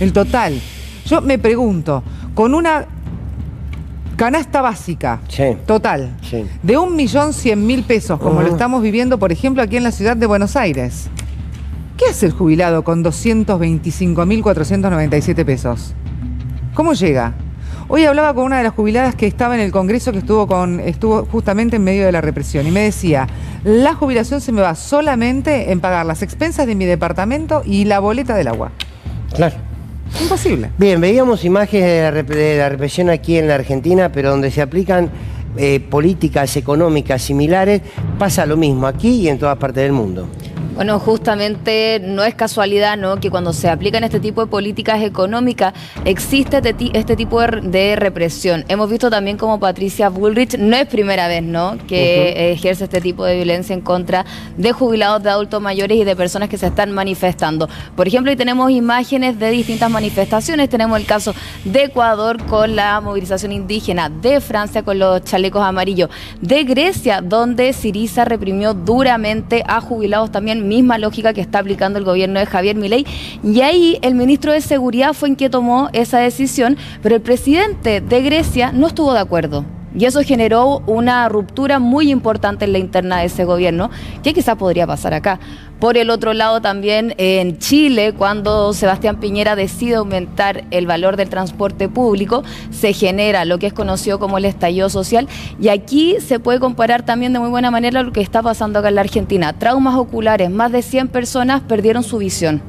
El total. Yo me pregunto, con una canasta básica, total, de 1.100.000 pesos, como lo estamos viviendo, por ejemplo, aquí en la ciudad de Buenos Aires, ¿qué hace el jubilado con 225.497 pesos? ¿Cómo llega? Hoy hablaba con una de las jubiladas que estaba en el Congreso, que estuvo justamente en medio de la represión, y me decía, la jubilación se me va solamente en pagar las expensas de mi departamento y la boleta del agua. Claro. Imposible. Bien, veíamos imágenes de la represión aquí en la Argentina, pero donde se aplican políticas económicas similares, pasa lo mismo aquí y en todas partes del mundo. Bueno, justamente no es casualidad, ¿no?, que cuando se aplican este tipo de políticas económicas existe este tipo de represión. Hemos visto también como Patricia Bullrich, no es primera vez, ¿no?, que ejerce este tipo de violencia en contra de jubilados, de adultos mayores y de personas que se están manifestando. Por ejemplo, hoy tenemos imágenes de distintas manifestaciones. Tenemos el caso de Ecuador con la movilización indígena, de Francia con los chalecos amarillos, de Grecia, donde Syriza reprimió duramente a jubilados también, misma lógica que está aplicando el gobierno de Javier Milei, y ahí el ministro de Seguridad fue quien tomó esa decisión, pero el presidente de Grecia no estuvo de acuerdo. Y eso generó una ruptura muy importante en la interna de ese gobierno, que quizás podría pasar acá. Por el otro lado, también en Chile, cuando Sebastián Piñera decide aumentar el valor del transporte público, se genera lo que es conocido como el estallido social. Y aquí se puede comparar también de muy buena manera lo que está pasando acá en la Argentina. Traumas oculares, más de 100 personas perdieron su visión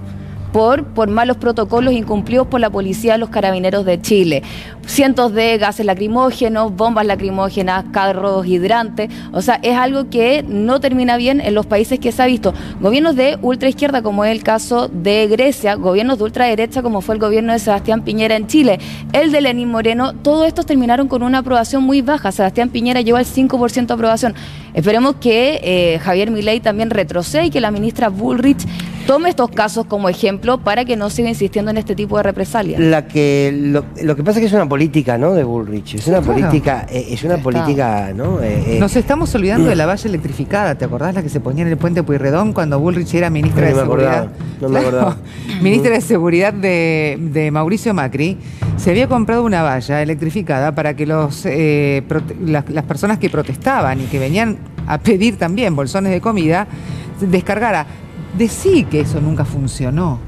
por malos protocolos incumplidos por la policía de los carabineros de Chile. Cientos de gases lacrimógenos, bombas lacrimógenas, carros hidrantes. O sea, es algo que no termina bien en los países que se ha visto. Gobiernos de ultraizquierda, como es el caso de Grecia, gobiernos de ultraderecha, como fue el gobierno de Sebastián Piñera en Chile, el de Lenín Moreno, todos estos terminaron con una aprobación muy baja. Sebastián Piñera lleva el 5% de aprobación. Esperemos que Javier Milei también retroceda y que la ministra Bullrich tome estos casos como ejemplo para que no siga insistiendo en este tipo de represalias. Lo que pasa es que es una política, ¿no?, de Bullrich. Es una política, política, ¿no? Nos estamos olvidando de la valla electrificada. ¿Te acordás la que se ponía en el puente Pueyrredón cuando Bullrich era ministra de Seguridad? No me acordaba. Ministra de Seguridad de Mauricio Macri. Se había comprado una valla electrificada para que las personas que protestaban y que venían a pedir también bolsones de comida descargara. Decí que eso nunca funcionó.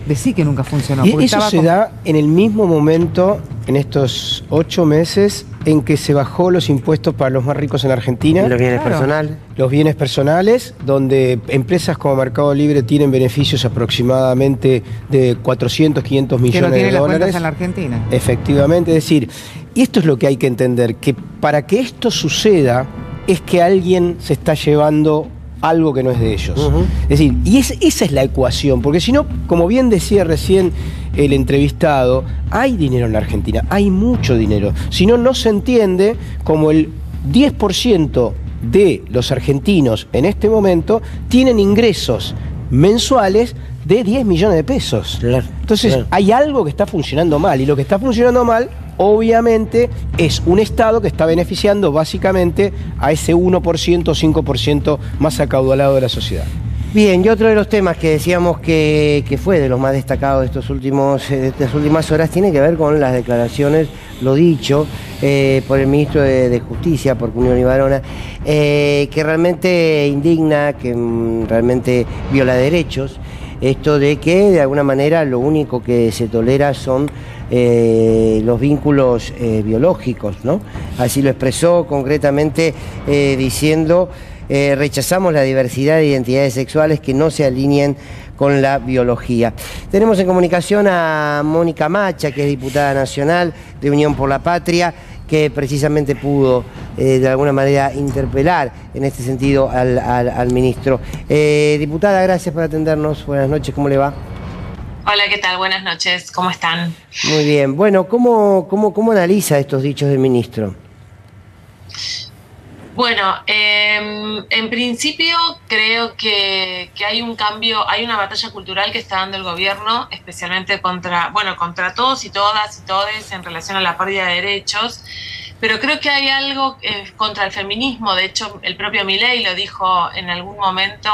Decí que nunca funcionó. Y eso se da en el mismo momento, en estos 8 meses, en que se bajó los impuestos para los más ricos en Argentina. Los bienes personales. Los bienes personales, donde empresas como Mercado Libre tienen beneficios aproximadamente de 400, 500 millones de dólares. Que no tiene las cuentas en la Argentina. Efectivamente, es decir, y esto es lo que hay que entender, que para que esto suceda es que alguien se está llevando algo que no es de ellos. Es decir, y esa es la ecuación, porque si no, como bien decía recién el entrevistado, hay dinero en la Argentina, hay mucho dinero. Si no, no se entiende como el 10% de los argentinos en este momento tienen ingresos mensuales de 10 millones de pesos. Entonces, hay algo que está funcionando mal, y lo que está funcionando mal, obviamente, es un Estado que está beneficiando básicamente a ese 1% o 5% más acaudalado de la sociedad. Bien, y otro de los temas que decíamos que fue de los más destacados de estas últimas horas tiene que ver con las declaraciones, lo dicho, por el ministro de Justicia, por Cunio Libarona, que realmente indigna, que realmente viola derechos. Esto de que de alguna manera lo único que se tolera son los vínculos biológicos, ¿no? Así lo expresó concretamente diciendo: rechazamos la diversidad de identidades sexuales que no se alineen con la biología. Tenemos en comunicación a Mónica Macha, que es diputada nacional de Unión por la Patria, que precisamente pudo de alguna manera interpelar en este sentido al ministro. Diputada, gracias por atendernos. Buenas noches, ¿cómo le va? Hola, ¿qué tal? Buenas noches, ¿cómo están? Muy bien. Bueno, ¿cómo analiza estos dichos del ministro? Bueno, en principio creo que hay un cambio, hay una batalla cultural que está dando el gobierno, especialmente contra todos y todas y todes en relación a la pérdida de derechos, pero creo que hay algo contra el feminismo. De hecho, el propio Milei lo dijo en algún momento,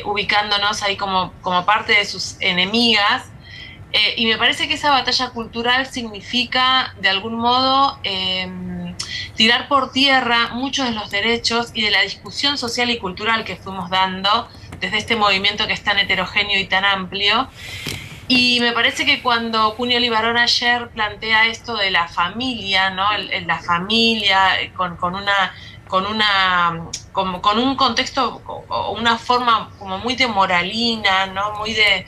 ubicándonos ahí como parte de sus enemigas, y me parece que esa batalla cultural significa, de algún modo, tirar por tierra muchos de los derechos y de la discusión social y cultural que fuimos dando desde este movimiento que es tan heterogéneo y tan amplio. Y me parece que cuando Cunio Libarona ayer plantea esto de la familia, ¿no? La familia con un contexto o una forma como muy de moralina, ¿no? Muy de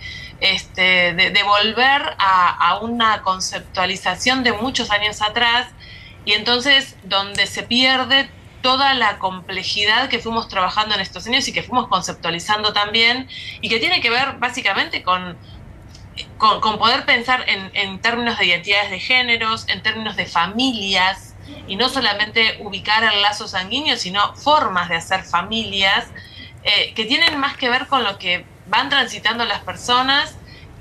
volver a una conceptualización de muchos años atrás, y entonces donde se pierde toda la complejidad que fuimos trabajando en estos años y que fuimos conceptualizando también, y que tiene que ver básicamente con poder pensar en términos de identidades de géneros, en términos de familias, y no solamente ubicar el lazo sanguíneo, sino formas de hacer familias que tienen más que ver con lo que van transitando las personas,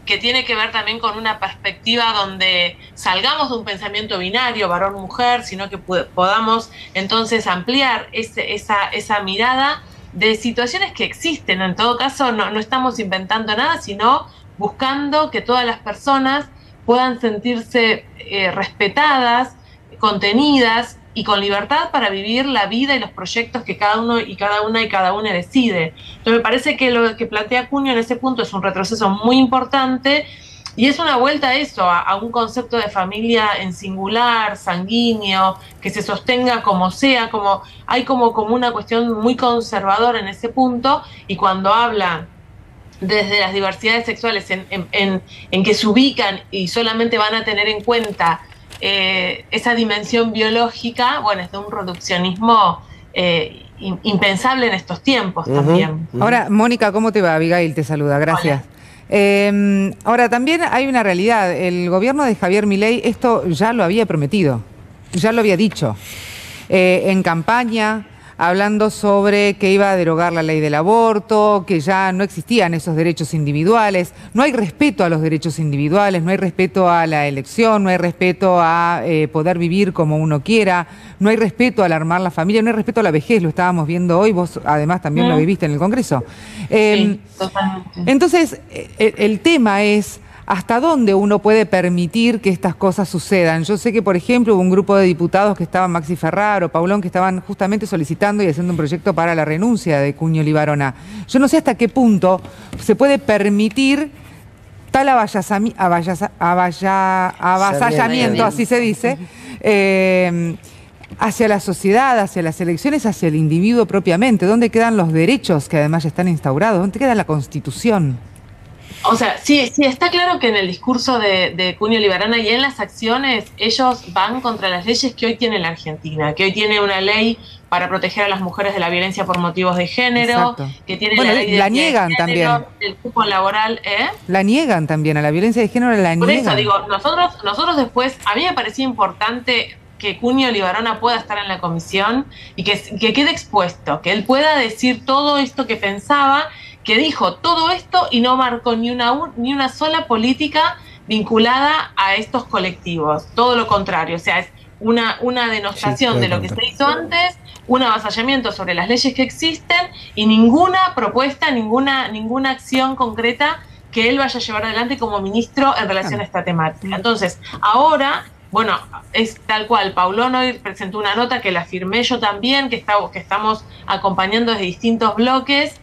que tiene que ver también con una perspectiva donde salgamos de un pensamiento binario, varón-mujer, sino que podamos entonces ampliar esa mirada de situaciones que existen. En todo caso, no estamos inventando nada, sino buscando que todas las personas puedan sentirse respetadas, contenidas y con libertad para vivir la vida y los proyectos que cada uno y cada una decide. Entonces me parece que lo que plantea Cunio en ese punto es un retroceso muy importante, y es una vuelta a eso, a un concepto de familia en singular, sanguíneo, que se sostenga como sea, hay como una cuestión muy conservadora en ese punto. Y cuando habla desde las diversidades sexuales en que se ubican y solamente van a tener en cuenta esa dimensión biológica, bueno, es de un reduccionismo impensable en estos tiempos también. Ahora, Mónica, ¿cómo te va? Abigail te saluda, gracias. Ahora, también hay una realidad. El gobierno de Javier Milei esto ya lo había prometido, ya lo había dicho en campaña, hablando sobre que iba a derogar la ley del aborto, que ya no existían esos derechos individuales. No hay respeto a los derechos individuales, no hay respeto a la elección, no hay respeto a poder vivir como uno quiera, no hay respeto al armar la familia, no hay respeto a la vejez, lo estábamos viendo hoy, vos además también lo viviste en el Congreso. Sí, totalmente. Entonces, el tema es ¿hasta dónde uno puede permitir que estas cosas sucedan? Yo sé que, por ejemplo, hubo un grupo de diputados que estaban, Maxi Ferraro, Paulón, que estaban justamente solicitando y haciendo un proyecto para la renuncia de Cuño Libarona. Yo no sé hasta qué punto se puede permitir tal avasallamiento, así se dice, hacia la sociedad, hacia las elecciones, hacia el individuo propiamente. ¿Dónde quedan los derechos que además ya están instaurados? ¿Dónde queda la Constitución? O sea, sí está claro que en el discurso de Cuño Libarona y en las acciones ellos van contra las leyes que hoy tiene la Argentina, que hoy tiene una ley para proteger a las mujeres de la violencia por motivos de género, que tiene la ley de la niegan género, también. el cupo laboral, La niegan también, a la violencia de género la niegan. Por eso digo, nosotros después, a mí me parecía importante que Cuño Libarona pueda estar en la comisión y que quede expuesto, que él pueda decir todo esto que pensaba, que dijo todo esto y no marcó ni una sola política vinculada a estos colectivos. Todo lo contrario, o sea, es una denostación de lo que se hizo antes, un avasallamiento sobre las leyes que existen y ninguna propuesta, ninguna acción concreta que él vaya a llevar adelante como ministro en relación a esta temática. Entonces, ahora, bueno, es tal cual, Paulón hoy presentó una nota que la firmé yo también, que estamos acompañando desde distintos bloques,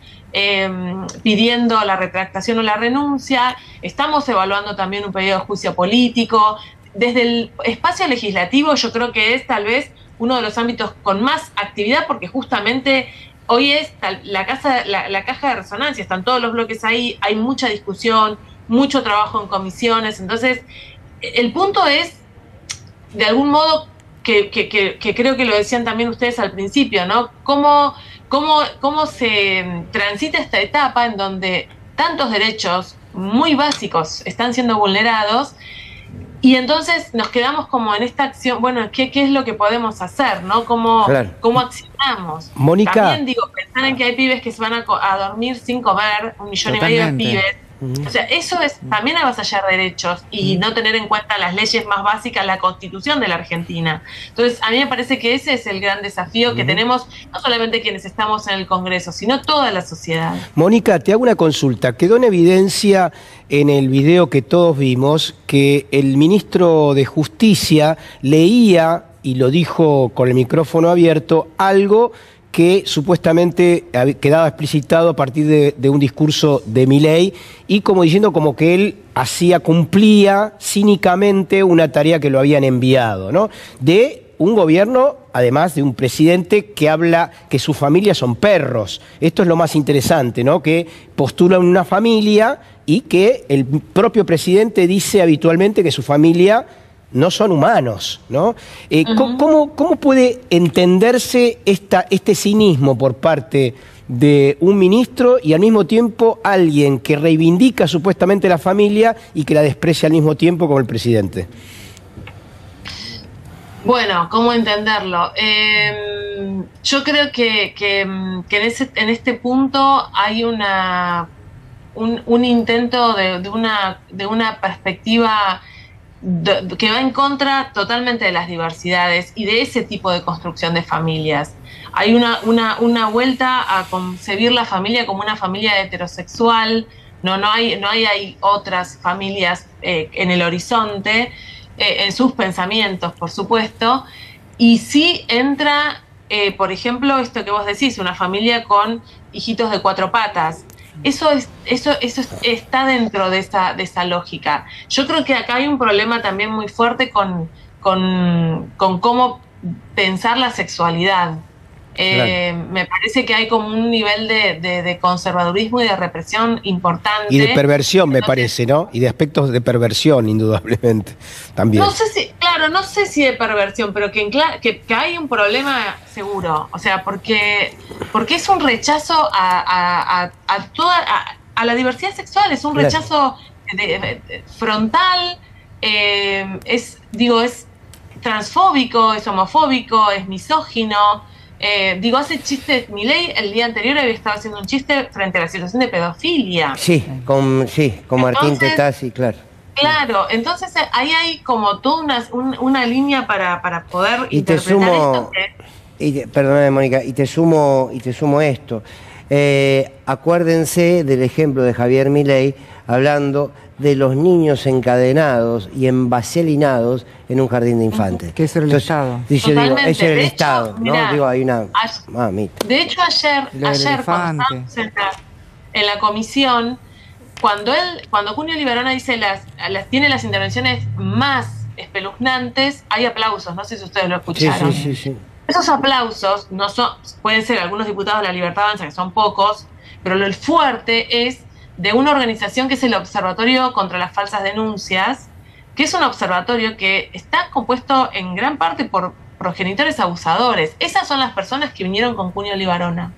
pidiendo la retractación o la renuncia. Estamos evaluando también un pedido de juicio político. Desde el espacio legislativo yo creo que es tal vez uno de los ámbitos con más actividad, porque justamente hoy es la caja de resonancia, están todos los bloques ahí, hay mucha discusión, mucho trabajo en comisiones. Entonces, el punto es, de algún modo, que creo que lo decían también ustedes al principio, ¿no? ¿Cómo se transita esta etapa en donde tantos derechos muy básicos están siendo vulnerados? Y entonces nos quedamos como en esta acción, bueno, ¿qué es lo que podemos hacer, no? ¿Cómo accionamos? Mónica. También digo, pensar en que hay pibes que se van a dormir sin comer, 1,5 millones de pibes. O sea, eso es también avasallar derechos y no tener en cuenta las leyes más básicas, la Constitución de la Argentina. Entonces, a mí me parece que ese es el gran desafío que tenemos, no solamente quienes estamos en el Congreso, sino toda la sociedad. Mónica, te hago una consulta. Quedó en evidencia en el video que todos vimos que el ministro de Justicia leía, y lo dijo con el micrófono abierto, algo que supuestamente quedaba explicitado a partir de un discurso de Milei y como diciendo como que él cumplía cínicamente una tarea que lo habían enviado, ¿no? De un gobierno, además de un presidente que habla que su familia son perros. Esto es lo más interesante, ¿no? Que postula una familia y que el propio presidente dice habitualmente que su familia no son humanos, ¿no? ¿Cómo puede entenderse este cinismo por parte de un ministro y al mismo tiempo alguien que reivindica supuestamente la familia y que la desprecia al mismo tiempo como el presidente? Bueno, ¿cómo entenderlo? Yo creo que en este punto hay un intento de una perspectiva que va en contra totalmente de las diversidades y de ese tipo de construcción de familias. Hay una vuelta a concebir la familia como una familia heterosexual, no hay otras familias en el horizonte, en sus pensamientos, por supuesto, y sí entra, por ejemplo, esto que vos decís, una familia con hijitos de 4 patas. Eso está dentro de esa lógica. Yo creo que acá hay un problema también muy fuerte con cómo pensar la sexualidad. Me parece que hay como un nivel de conservadurismo y de represión importante. Y de perversión, me parece, ¿no? Y de aspectos de perversión, indudablemente, también. No sé si de perversión, pero que hay un problema seguro. O sea, porque es un rechazo a la diversidad sexual, es un rechazo frontal, es transfóbico, es homofóbico, es misógino. Hace chistes. Milei el día anterior había estado haciendo un chiste frente a la situación de pedofilia. Sí, con Martín Tetazzi, claro. Claro, entonces ahí hay como toda una línea para poder interpretar esto. Perdóname, Mónica, y te sumo esto. Acuérdense del ejemplo de Javier Milei hablando de los niños encadenados y envaselinados en un jardín de infantes. Que eso era el Estado. Eso era el Estado, mirá, ¿no? Digo, hay una mamita. De hecho, ayer cuando estábamos en la comisión, cuando Cunio Libarona dice tiene las intervenciones más espeluznantes, hay aplausos, no sé si ustedes lo escucharon. Sí. Esos aplausos pueden ser algunos diputados de la Libertad Avanza, que son pocos, pero lo fuerte es de una organización que es el Observatorio contra las Falsas Denuncias, que es un observatorio que está compuesto en gran parte por progenitores abusadores. Esas son las personas que vinieron con Cunio Libarona.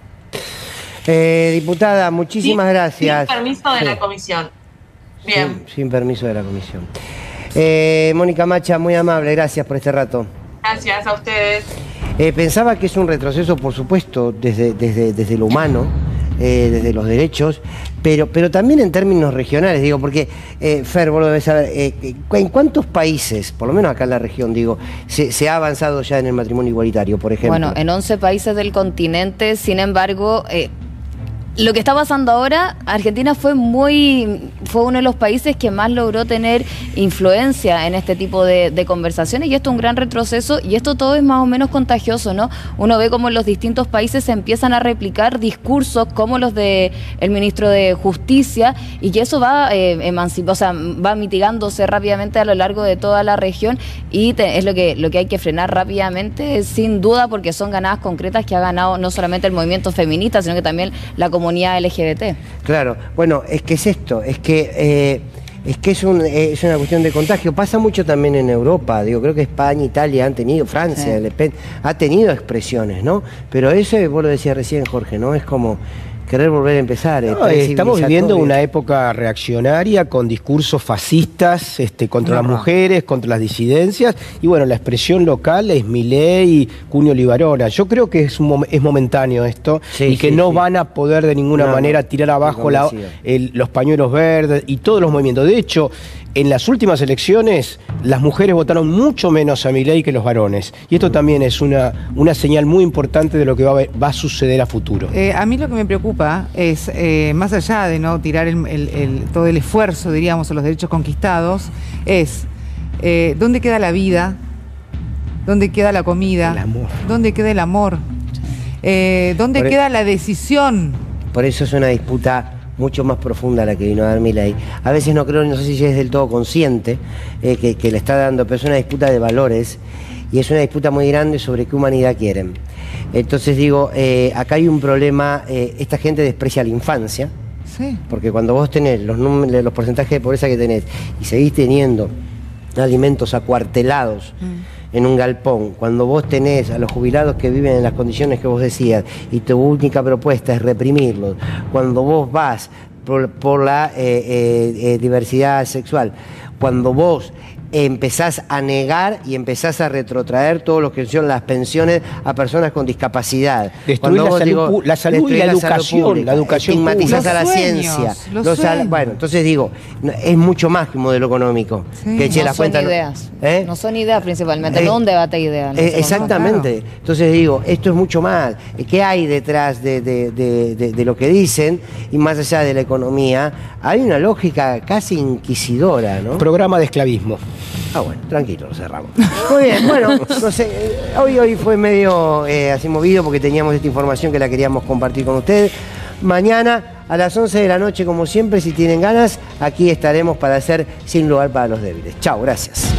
Diputada, muchísimas gracias. Sin permiso de la comisión. Bien. Sin permiso de la comisión. Mónica Macha, muy amable, gracias por este rato. Gracias a ustedes. Pensaba que es un retroceso, por supuesto, desde lo humano, desde los derechos, pero también en términos regionales, digo, porque, Fer, vos lo debes saber, ¿en cuántos países, por lo menos acá en la región, digo, se ha avanzado ya en el matrimonio igualitario, por ejemplo? Bueno, en 11 países del continente, sin embargo, lo que está pasando ahora, Argentina fue uno de los países que más logró tener influencia en este tipo de conversaciones, y esto es un gran retroceso, y esto todo es más o menos contagioso, ¿no? Uno ve cómo en los distintos países se empiezan a replicar discursos como los del ministro de Justicia, y que eso va va mitigándose rápidamente a lo largo de toda la región, y es lo que hay que frenar rápidamente, sin duda, porque son ganadas concretas que ha ganado no solamente el movimiento feminista, sino que también la comunidad LGBT. Claro, bueno, es que es esto, es que es una cuestión de contagio. Pasa mucho también en Europa, digo, creo que España, Italia han tenido, Francia, Le Pen, ha tenido expresiones, ¿no? Pero eso, vos lo decías recién, Jorge, ¿no? Es como querer volver a empezar. Estamos viviendo una época reaccionaria con discursos fascistas contra las mujeres, contra las disidencias, y bueno, la expresión local es Milei y Cunio Libarona. Yo creo que es momentáneo esto, y que no van a poder de ninguna manera tirar abajo los pañuelos verdes y todos los movimientos. De hecho, en las últimas elecciones, las mujeres votaron mucho menos a Milei que los varones. Y esto también es una señal muy importante de lo que va a suceder a futuro. A mí lo que me preocupa es, más allá de no tirar todo el esfuerzo, diríamos, a los derechos conquistados, es ¿dónde queda la vida? ¿Dónde queda la comida? El amor. ¿Dónde queda el amor? ¿Dónde queda la decisión? Por eso es una disputa mucho más profunda la que vino a dar Milei. A veces no sé si es del todo consciente que le está dando, pero es una disputa de valores, y es una disputa muy grande sobre qué humanidad quieren. Entonces digo, acá hay un problema, esta gente desprecia la infancia, porque cuando vos tenés los porcentajes de pobreza que tenés y seguís teniendo alimentos acuartelados en un galpón, cuando vos tenés a los jubilados que viven en las condiciones que vos decías y tu única propuesta es reprimirlos, cuando vos vas por la diversidad sexual, cuando vos empezás a negar y empezás a retrotraer todo lo que son las pensiones a personas con discapacidad. Destruir la salud y la educación. Estigmatizás a la ciencia. Bueno, entonces digo, es mucho más que un modelo económico. Que no son ideas. No son ideas principalmente, no un debate ideal. Exactamente. Claro. Entonces digo, esto es mucho más. ¿Qué hay detrás de lo que dicen? Y más allá de la economía, hay una lógica casi inquisidora, ¿no? Programa de esclavismo. Bueno, tranquilo, lo cerramos. Muy bien, bueno, no sé, hoy fue medio así movido porque teníamos esta información que la queríamos compartir con ustedes. Mañana a las 11 de la noche, como siempre, si tienen ganas, aquí estaremos para hacer Sin Lugar para los Débiles. Chao, gracias.